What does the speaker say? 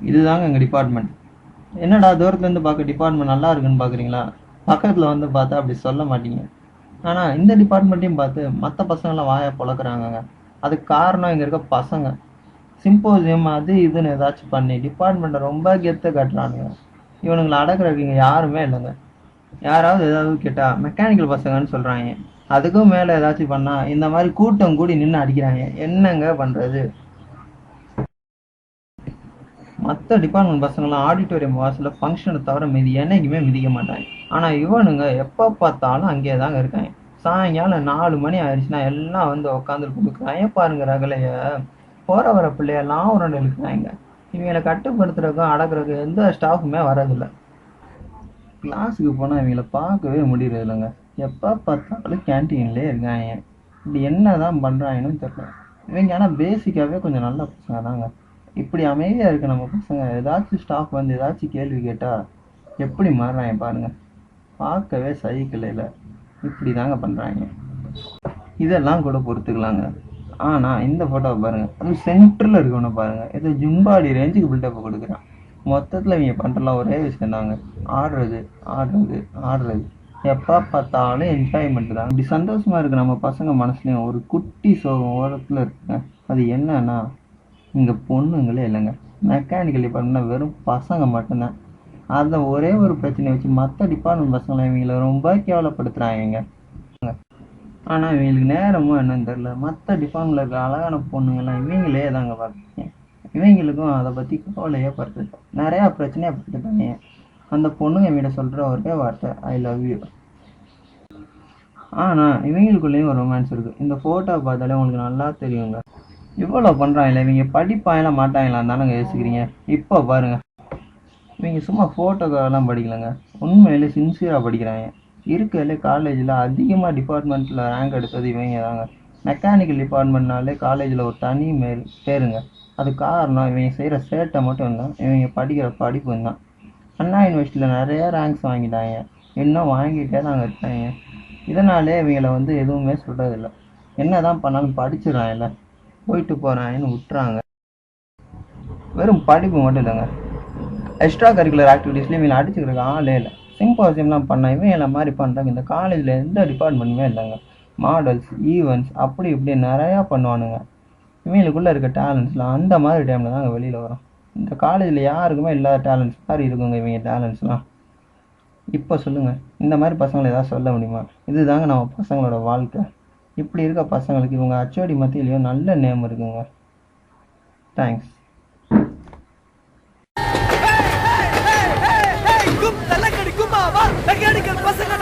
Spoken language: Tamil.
இதுதாங்க எங்கள் டிபார்ட்மெண்ட். என்னடா தூரத்துலேருந்து பார்க்க டிபார்ட்மெண்ட் நல்லா இருக்குன்னு பார்க்குறீங்களா? பக்கத்தில் வந்து பார்த்தா அப்படி சொல்ல மாட்டீங்க. ஆனால் இந்த டிபார்ட்மெண்ட்டையும் பார்த்து மற்ற பசங்களாம் வாயை பொழக்கிறாங்கங்க. அதுக்கு காரணம் இங்கே இருக்க பசங்க. சிம்போசியம் அது இதுன்னு ஏதாச்சும் பண்ணி டிபார்ட்மெண்ட்டை ரொம்ப கெத்த காட்டுறானுங்க. இவனுங்களை அடக்கிறதுக்கு இங்கே யாருமே இல்லைங்க. யாராவது ஏதாவது கேட்டால் மெக்கானிக்கல் பசங்கன்னு சொல்கிறாங்க. அதுக்கும் மேலே ஏதாச்சும் பண்ணால் இந்த மாதிரி கூட்டம் கூடி நின்று அடிக்கிறாங்க. என்னங்க பண்ணுறது? மற்ற டிபார்ட்மெண்ட் பசங்களாம் ஆடிட்டோரியம் வாசலில் ஃபங்க்ஷனை தவிர மீதி என்னைக்குமே மிதிக்க மாட்டாங்க. ஆனால் இவனுங்க எப்போ பார்த்தாலும் அங்கேயே தாங்க இருக்காங்க. சாயங்காலம் 4 மணி ஆயிடுச்சுன்னா எல்லாம் வந்து உட்காந்து கொடுக்குறாங்க பாருங்க ரகலைய. போகிற வர பிள்ளையெல்லாம் உரண்டு இருக்கிறாங்க. இவங்களை கட்டுப்படுத்துறதுக்கும் அடக்கிறதுக்கும் எந்த ஸ்டாஃபுமே வரதில்லை. கிளாஸுக்கு போனால் இவங்களை பார்க்கவே முடியறது இல்லைங்க. எப்போ பார்த்தாலும் கேன்டீன்லேயே இருக்காங்க. இப்படி என்ன தான் பண்ணுறாங்கன்னு தெரியல. இவங்க ஆனால் பேசிக்காகவே கொஞ்சம் நல்ல பசங்க தாங்க. இப்படி அமைதியாக இருக்க நம்ம பசங்க ஏதாச்சும் ஸ்டாஃப் வந்து ஏதாச்சும் கேள்வி கேட்டால் எப்படி மாறுறாங்க பாருங்கள். பார்க்கவே சைக்கிளில் இப்படி தாங்க பண்ணுறாங்க. இதெல்லாம் கூட பொறுத்துக்கலாங்க. ஆனால் இந்த ஃபோட்டோவை பாருங்கள். அதுவும் சென்டரில் இருக்கவனை பாருங்கள். ஏதோ ஜும்பாடி ரேஞ்சுக்கு பில்டப்பை கொடுக்குறான். மொத்தத்தில் இவங்க பண்ணுறலாம் ஒரே விஷயம் தாங்க. ஆடுறது ஆடுறது ஆடுறது. எப்போ பார்த்தாலும் என்ஜாய்மெண்ட் தான். இப்படி சந்தோஷமாக இருக்குது நம்ம பசங்க மனசுலையும் ஒரு குட்டி சோகம் ஓரத்தில் இருக்குங்க. அது என்னன்னா, இங்கே பொண்ணுங்களே இல்லைங்க. மெக்கானிக்கல் டிபார்ட்மெண்ட்னா வெறும் பசங்க மட்டும்தான். அதை ஒரே ஒரு பிரச்சனையை வச்சு மற்ற டிபார்ட்மெண்ட் பசங்களை இவங்களை ரொம்ப கேவலப்படுத்துகிறாங்க. ஆனால் இவங்களுக்கு நேரமும் என்னன்னு தெரில. மற்ற டிபார்ட்மெண்ட்டில் இருக்க அழகான பொண்ணுங்கள்லாம் இவங்களே தாங்க பார்க்குறீங்க. இவங்களுக்கும் அதை பற்றி கவலையே படுறது. நிறையா பிரச்சனையாக பட்டுட்டாங்க. அந்த பொண்ணுங்க இவங்க சொல்கிற ஒரே வார்த்தை ஐ லவ் யூ. ஆனால் இவங்களுக்குள்ளேயும் ஒரு ரொமான்ஸ் இருக்குது. இந்த ஃபோட்டோவை பார்த்தாலே உங்களுக்கு நல்லா தெரியுங்க. இவ்வளோ பண்ணுறாங்களே இவங்க படிப்பாங்களா மாட்டாங்களான்னு தானங்க யோசிக்கிறீங்க. இப்போ பாருங்கள், இவங்க சும்மா ஃபோட்டோக்கெல்லாம் படிக்கலைங்க. உண்மையிலே சின்சியராக படிக்கிறாங்க. இருக்கிறதுலே காலேஜில் அதிகமாக டிபார்ட்மெண்ட்டில் ரேங்க் எடுத்தது இவங்க தாங்க. மெக்கானிக்கல் டிபார்ட்மெண்ட்னாலே காலேஜில் ஒரு தனி பேருங்க. அது காரணம் இவங்க செய்கிற சேட்டை மட்டும் இல்லை, இவங்க படிக்கிற படிப்பு தான். அண்ணா யூனிவர்சிட்டியில் நிறையா ரேங்க்ஸ் வாங்கிட்டாங்க. இன்னும் வாங்கிட்டே தாங்க இருக்காங்க. இதனாலே இவங்களை வந்து எதுவுமே சொல்கிறதில்ல. என்ன தான் பண்ணாலும் படிச்சிடறாங்கல்ல, போயிட்டு போகிறாங்கன்னு விட்டுறாங்க. வெறும் படிப்பு மட்டும் இல்லைங்க, எக்ஸ்ட்ரா கரிக்குலர் ஆக்டிவிட்டீஸ்லேயும் இவங்களை அடிச்சுக்கிறதுக்கு ஆளே இல்லை. சிம்போசியம்லாம் பண்ண இவங்களை மாதிரி பண்ணுறாங்க. இந்த காலேஜில் எந்த டிபார்ட்மெண்ட்டுமே இல்லைங்க. மாடல்ஸ் ஈவெண்ட்ஸ் அப்படி இப்படி நிறையா பண்ணுவானுங்க. இவங்களுக்குள்ளே இருக்க டேலண்ட்ஸ்லாம் அந்த மாதிரி டைமில் தாங்க வெளியில் வரும். இந்த காலேஜில் யாருக்குமே இல்லாத டேலண்ட்ஸ் மாதிரி இருக்குங்க இவங்க டேலண்ட்ஸ்லாம். இப்போ சொல்லுங்கள், இந்த மாதிரி பசங்களை ஏதாவது சொல்ல முடியுமா? இதுதாங்க நம்ம பசங்களோட வாழ்க்கை. இப்படி இருக்க பசங்களுக்கு இவங்க அச்சோடி மத்தியிலையும் நல்ல நேம் இருக்குங்க. தேங்க்ஸ். மெக்கானிக்கல் பசங்க